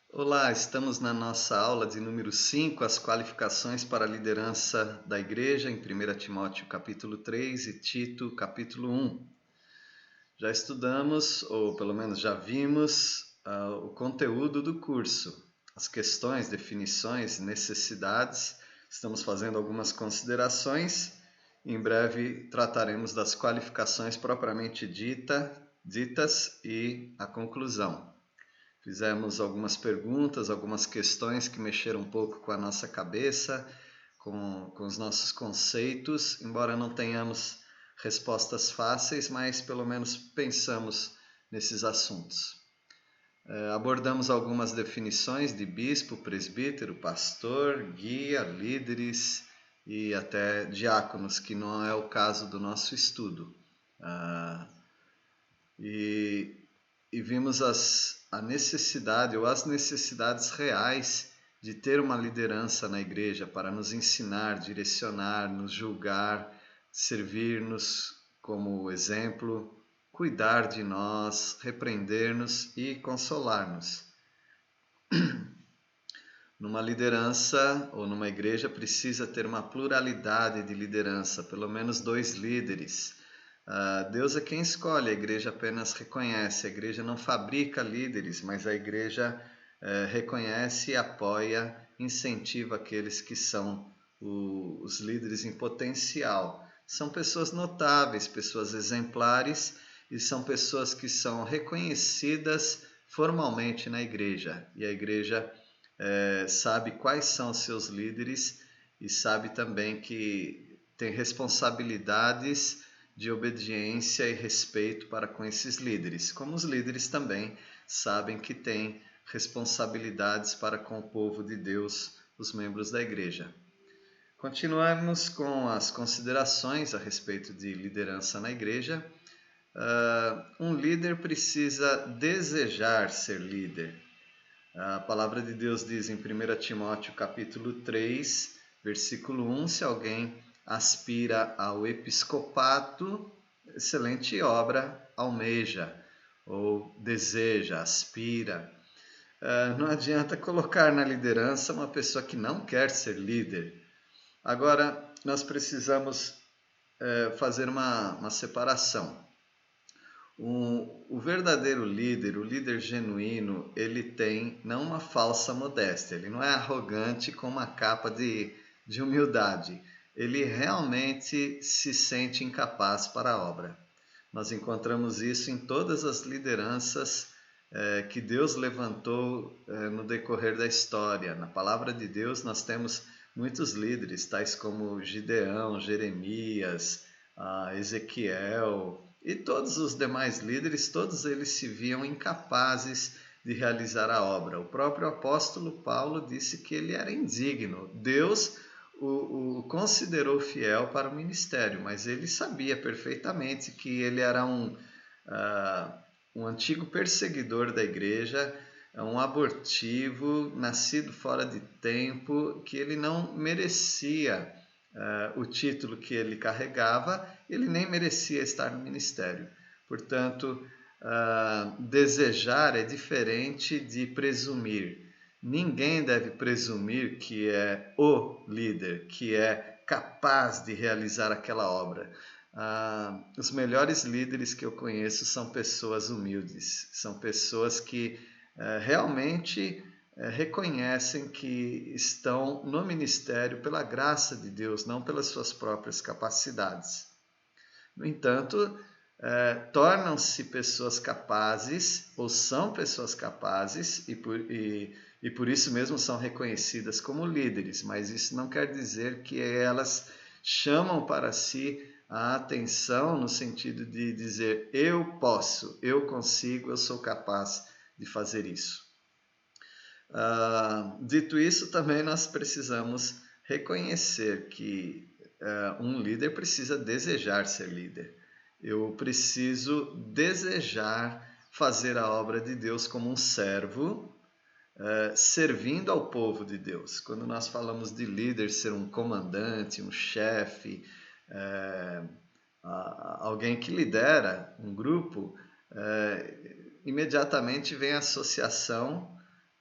Olá, estamos na nossa aula de número 5, as qualificações para a liderança da igreja, em 1 Timóteo capítulo 3 e Tito capítulo 1. Já estudamos, ou pelo menos já vimos, o conteúdo do curso, as questões, definições, necessidades. Estamos fazendo algumas considerações. Em breve trataremos das qualificações propriamente ditas e a conclusão. Fizemos algumas perguntas, algumas questões que mexeram um pouco com a nossa cabeça, com os nossos conceitos, embora não tenhamos respostas fáceis, mas pelo menos pensamos nesses assuntos. Abordamos algumas definições de bispo, presbítero, pastor, guia, líderes e até diáconos, que não é o caso do nosso estudo. E vimos a necessidade ou as necessidades reais de ter uma liderança na igreja para nos ensinar, direcionar, nos julgar, servir-nos como exemplo, cuidar de nós, repreender-nos e consolar-nos. Numa liderança ou numa igreja precisa ter uma pluralidade de liderança, pelo menos 2 líderes. Deus é quem escolhe, a igreja apenas reconhece, a igreja não fabrica líderes, mas a igreja reconhece, apoia, incentiva aqueles que são os líderes em potencial. São pessoas notáveis, pessoas exemplares e são pessoas que são reconhecidas formalmente na igreja. E a igreja sabe quais são os seus líderes e sabe também que tem responsabilidades de obediência e respeito para com esses líderes, como os líderes também sabem que têm responsabilidades para com o povo de Deus, os membros da igreja. Continuamos com as considerações a respeito de liderança na igreja. Um líder precisa desejar ser líder. A palavra de Deus diz em 1 Timóteo capítulo 3, versículo 1, se alguém aspira ao episcopato, excelente obra almeja, ou deseja, aspira. Não adianta colocar na liderança uma pessoa que não quer ser líder. Agora, nós precisamos fazer uma separação. O verdadeiro líder, o líder genuíno, ele tem não uma falsa modéstia, ele não é arrogante com uma capa de humildade. Ele realmente se sente incapaz para a obra. Nós encontramos isso em todas as lideranças que Deus levantou no decorrer da história. Na palavra de Deus nós temos muitos líderes, tais como Gideão, Jeremias, Ezequiel e todos os demais líderes, todos eles se viam incapazes de realizar a obra. O próprio apóstolo Paulo disse que ele era indigno. Deus o considerou fiel para o ministério, mas ele sabia perfeitamente que ele era um antigo perseguidor da igreja, um abortivo, nascido fora de tempo, que ele não merecia o título que ele carregava, ele nem merecia estar no ministério. Portanto, desejar é diferente de presumir. Ninguém deve presumir que é o líder, que é capaz de realizar aquela obra. Os melhores líderes que eu conheço são pessoas humildes, são pessoas que realmente reconhecem que estão no ministério pela graça de Deus, não pelas suas próprias capacidades. No entanto, tornam-se pessoas capazes, ou são pessoas capazes, e por isso mesmo são reconhecidas como líderes, mas isso não quer dizer que elas chamam para si a atenção no sentido de dizer eu posso, eu consigo, eu sou capaz de fazer isso. Dito isso, também nós precisamos reconhecer que um líder precisa desejar ser líder. Eu preciso desejar fazer a obra de Deus como um servo, servindo ao povo de Deus. Quando nós falamos de líder, ser um comandante, um chefe, alguém que lidera um grupo, imediatamente vem a associação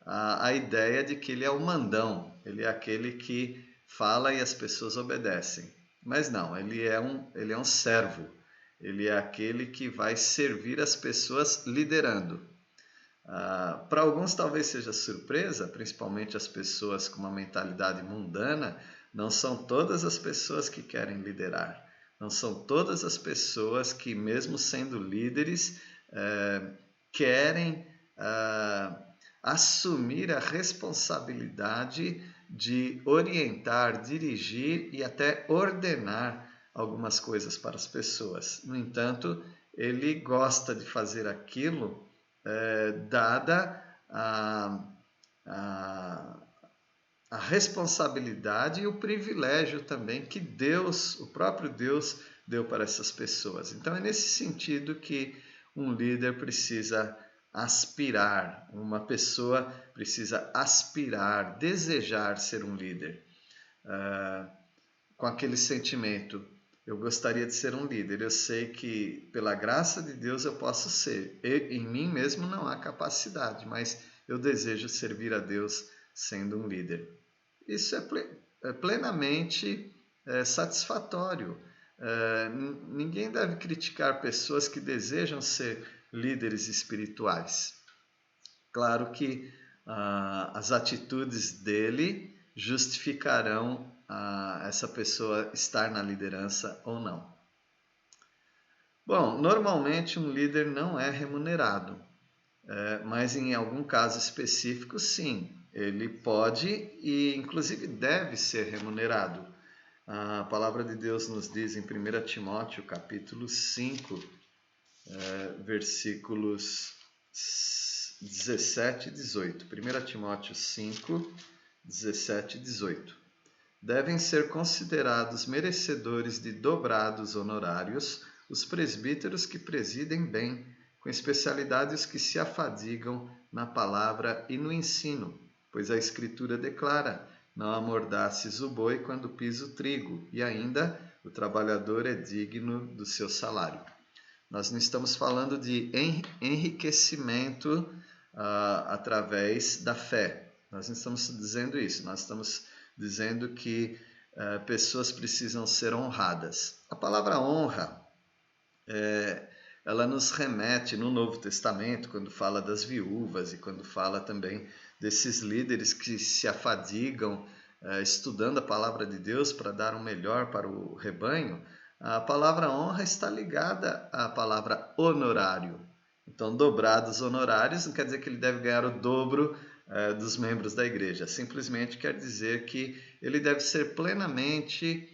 a ideia de que ele é o mandão, ele é aquele que fala e as pessoas obedecem. Mas não, ele é um servo, ele é aquele que vai servir as pessoas liderando. Para alguns talvez seja surpresa, principalmente as pessoas com uma mentalidade mundana, não são todas as pessoas que querem liderar. Não são todas as pessoas que, mesmo sendo líderes, querem assumir a responsabilidade de orientar, dirigir e até ordenar algumas coisas para as pessoas. No entanto, ele gosta de fazer aquilo dada a responsabilidade e o privilégio também que Deus, o próprio Deus, deu para essas pessoas. Então é nesse sentido que um líder precisa aspirar, uma pessoa precisa aspirar, desejar ser um líder, com aquele sentimento: eu gostaria de ser um líder, eu sei que pela graça de Deus eu posso ser, em mim mesmo não há capacidade, mas eu desejo servir a Deus sendo um líder. Isso é plenamente satisfatório. Ninguém deve criticar pessoas que desejam ser líderes espirituais. Claro que as atitudes dele justificarão essa pessoa estar na liderança ou não. Bom, normalmente um líder não é remunerado, mas em algum caso específico, sim, ele pode e inclusive deve ser remunerado. A palavra de Deus nos diz em 1 Timóteo capítulo 5, versículos 17 e 18. 1 Timóteo 5, 17 e 18. Devem ser considerados merecedores de dobrados honorários os presbíteros que presidem bem, com especialidade os que se afadigam na palavra e no ensino, pois a Escritura declara: não amordaces o boi quando pisa o trigo, e ainda o trabalhador é digno do seu salário. Nós não estamos falando de enriquecimento através da fé. Nós não estamos dizendo isso. Nós estamos dizendo que pessoas precisam ser honradas. A palavra honra, ela nos remete no Novo Testamento, quando fala das viúvas e quando fala também desses líderes que se afadigam estudando a palavra de Deus para dar o melhor para o rebanho. A palavra honra está ligada à palavra honorário. Então, dobrados honorários não quer dizer que ele deve ganhar o dobro dos membros da igreja. Simplesmente quer dizer que ele deve ser plenamente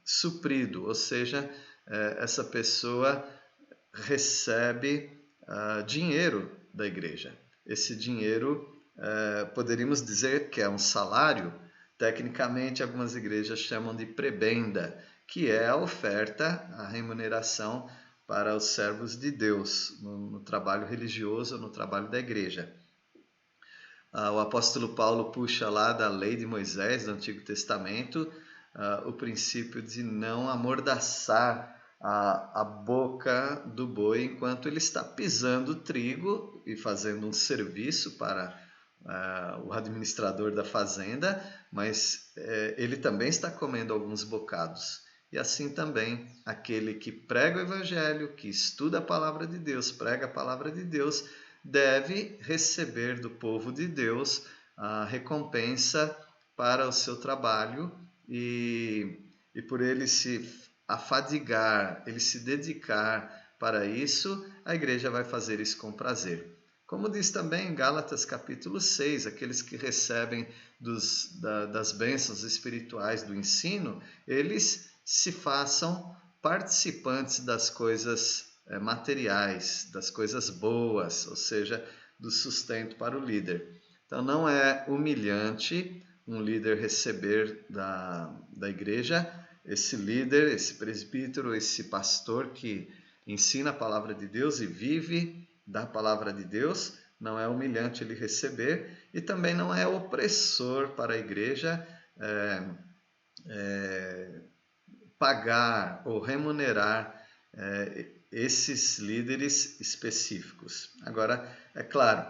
suprido, ou seja, essa pessoa recebe dinheiro da igreja. Esse dinheiro, poderíamos dizer que é um salário. Tecnicamente, algumas igrejas chamam de prebenda, que é a oferta, a remuneração para os servos de Deus, no trabalho religioso, no trabalho da igreja. O apóstolo Paulo puxa lá da lei de Moisés, do Antigo Testamento, o princípio de não amordaçar a boca do boi enquanto ele está pisando o trigo e fazendo um serviço para o administrador da fazenda, mas ele também está comendo alguns bocados. E assim também aquele que prega o evangelho, que estuda a palavra de Deus, prega a palavra de Deus, deve receber do povo de Deus a recompensa para o seu trabalho e por ele se afadigar, ele se dedicar para isso, a igreja vai fazer isso com prazer. Como diz também em Gálatas capítulo 6, aqueles que recebem das bênçãos espirituais do ensino, eles se façam participantes das coisas materiais, das coisas boas, ou seja, do sustento para o líder. Então não é humilhante um líder receber da igreja, esse líder, esse presbítero, esse pastor que ensina a palavra de Deus e vive da palavra de Deus, não é humilhante ele receber e também não é opressor para a igreja pagar ou remunerar esses líderes específicos. Agora, é claro,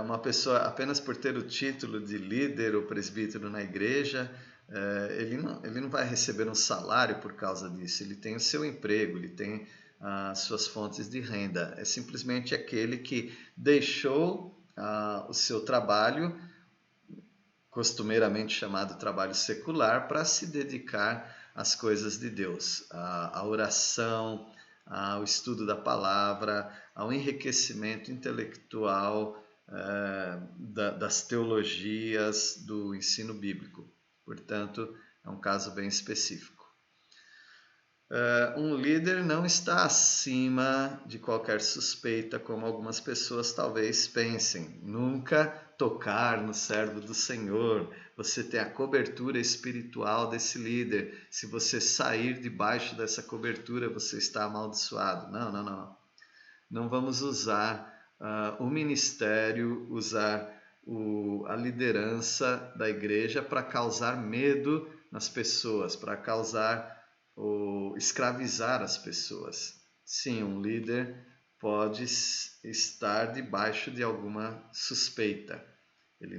Uma pessoa, apenas por ter o título de líder ou presbítero na igreja, ele não vai receber um salário por causa disso. Ele tem o seu emprego, ele tem as suas fontes de renda. É simplesmente aquele que deixou o seu trabalho, costumeiramente chamado trabalho secular, para se dedicar às coisas de Deus, à oração, ao estudo da palavra, ao enriquecimento intelectual, das teologias, do ensino bíblico. Portanto, é um caso bem específico. Um líder não está acima de qualquer suspeita, como algumas pessoas talvez pensem. Nunca tocar no servo do Senhor. Você tem a cobertura espiritual desse líder. Se você sair debaixo dessa cobertura, você está amaldiçoado. Não, não, não. Não vamos usar o ministério, usar a liderança da igreja para causar medo nas pessoas, para causar ou escravizar as pessoas. Sim, um líder pode estar debaixo de alguma suspeita. Ele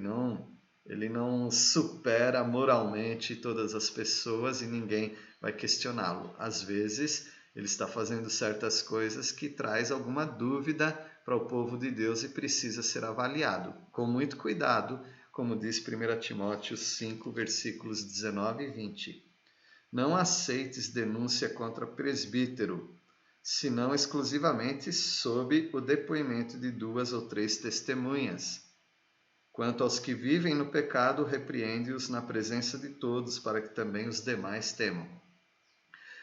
não supera moralmente todas as pessoas e ninguém vai questioná-lo. Às vezes, ele está fazendo certas coisas que traz alguma dúvida para o povo de Deus e precisa ser avaliado com muito cuidado, como diz 1 Timóteo 5, versículos 19 e 20. Não aceites denúncia contra presbítero, senão exclusivamente sob o depoimento de 2 ou 3 testemunhas. Quanto aos que vivem no pecado, repreende-os na presença de todos, para que também os demais temam.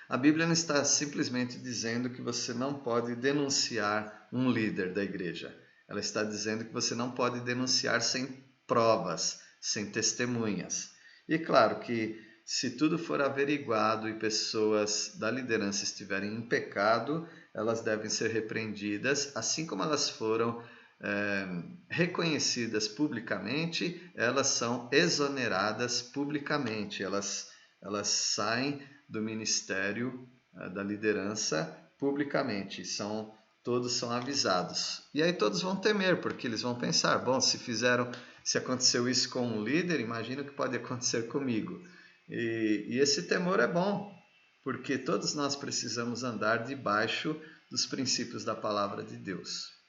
A Bíblia não está simplesmente dizendo que você não pode denunciar um líder da igreja. Ela está dizendo que você não pode denunciar sem provas, sem testemunhas. E claro que se tudo for averiguado e pessoas da liderança estiverem em pecado, elas devem ser repreendidas, assim como elas foram reconhecidas publicamente, elas são exoneradas publicamente, elas saem do ministério da liderança publicamente, todos são avisados. E aí todos vão temer, porque eles vão pensar, bom, se aconteceu isso com um líder, imagina o que pode acontecer comigo. E esse temor é bom, porque todos nós precisamos andar debaixo dos princípios da palavra de Deus.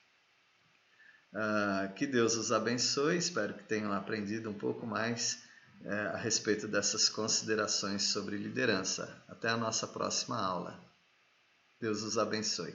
Que Deus os abençoe, espero que tenham aprendido um pouco mais a respeito dessas considerações sobre liderança. Até a nossa próxima aula. Deus os abençoe.